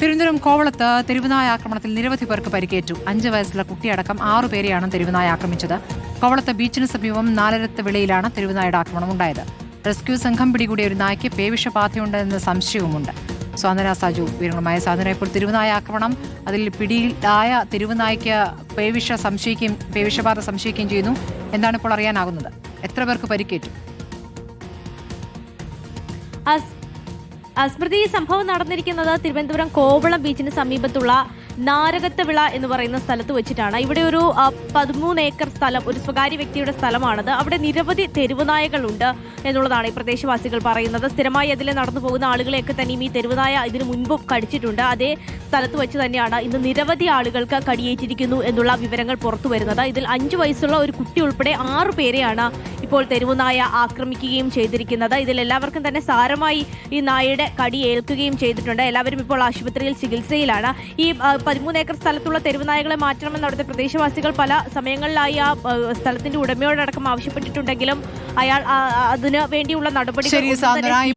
തിരുവനന്തപുരം കോവളത്ത് തെരുവുനായ ആക്രമണത്തിൽ നിരവധി പേർക്ക് പരിക്കേറ്റു. 5 വയസ്സുള്ള കുട്ടിയടക്കം 6 പേരെയാണ് തെരുവുനായ ആക്രമിച്ചത്. കോവളത്ത് ബീച്ചിന് സമീപം നാലരത്ത് വിളയിലാണ് തെരുവുനായയുടെ ആക്രമണം ഉണ്ടായത്. റെസ്ക്യൂ സംഘം പിടികൂടിയ ഒരു നായ്ക്ക് പേവിഷബാധയുണ്ടെന്ന സംശയവുമുണ്ട്. സ്വാതന്ത്ര്യ സാജു വിവരങ്ങളുമായ സ്വാതന്ത്ര്യ, ഇപ്പോൾ തെരുവുനായ ആക്രമണം, അതിൽ പിടിയിലായ തെരുവുനായ്ക്ക് പേവിഷബാധ സംശയിക്കുകയും ചെയ്യുന്നു. എന്താണ് ഇപ്പോൾ അറിയാനാകുന്നത്? എത്ര പേർക്ക് പരിക്കേറ്റു? സ്മൃതി, ഈ സംഭവം നടന്നിരിക്കുന്നത് തിരുവനന്തപുരം കോവളം ബീച്ചിന് സമീപത്തുള്ള നാരകത്തവിള എന്ന് പറയുന്ന സ്ഥലത്ത് വെച്ചിട്ടാണ്. ഇവിടെ ഒരു 13 ഏക്കർ സ്ഥലം, ഒരു സ്വകാര്യ വ്യക്തിയുടെ സ്ഥലമാണത്. അവിടെ നിരവധി തെരുവുനായകളുണ്ട് എന്നുള്ളതാണ് ഈ പ്രദേശവാസികൾ പറയുന്നത്. സ്ഥിരമായി അതിലെ നടന്നു പോകുന്ന ആളുകളെയൊക്കെ തന്നെയും ഈ തെരുവുനായ ഇതിനു മുൻപും കടിച്ചിട്ടുണ്ട്. അതേ സ്ഥലത്ത് വെച്ച് തന്നെയാണ് ഇന്ന് നിരവധി ആളുകൾക്ക് കടിയേറ്റിരിക്കുന്നു എന്നുള്ള വിവരങ്ങൾ പുറത്തു വരുന്നത്. ഇതിൽ 5 വയസ്സുള്ള ഒരു കുട്ടി ഉൾപ്പെടെ 6 പേരെയാണ് ഇപ്പോൾ തെരുവുനായ ആക്രമിക്കുകയും ചെയ്തിരിക്കുന്നത്. ഇതിൽ എല്ലാവർക്കും തന്നെ സാരമായി ഈ നായയുടെ കടി ഏൽക്കുകയും ചെയ്തിട്ടുണ്ട്. എല്ലാവരും ഇപ്പോൾ ആശുപത്രിയിൽ ചികിത്സയിലാണ്. ഈ 13 ഏക്കർ സ്ഥലത്തുള്ള തെരുവുനായകളെ മാറ്റണമെന്ന് അവിടുത്തെ പ്രദേശവാസികൾ പല സമയങ്ങളിലായി ആ സ്ഥലത്തിന്റെ ഉടമയോടടക്കം ആവശ്യപ്പെട്ടിട്ടുണ്ടെങ്കിലും അയാൾ അതിന് വേണ്ടിയുള്ള നടപടി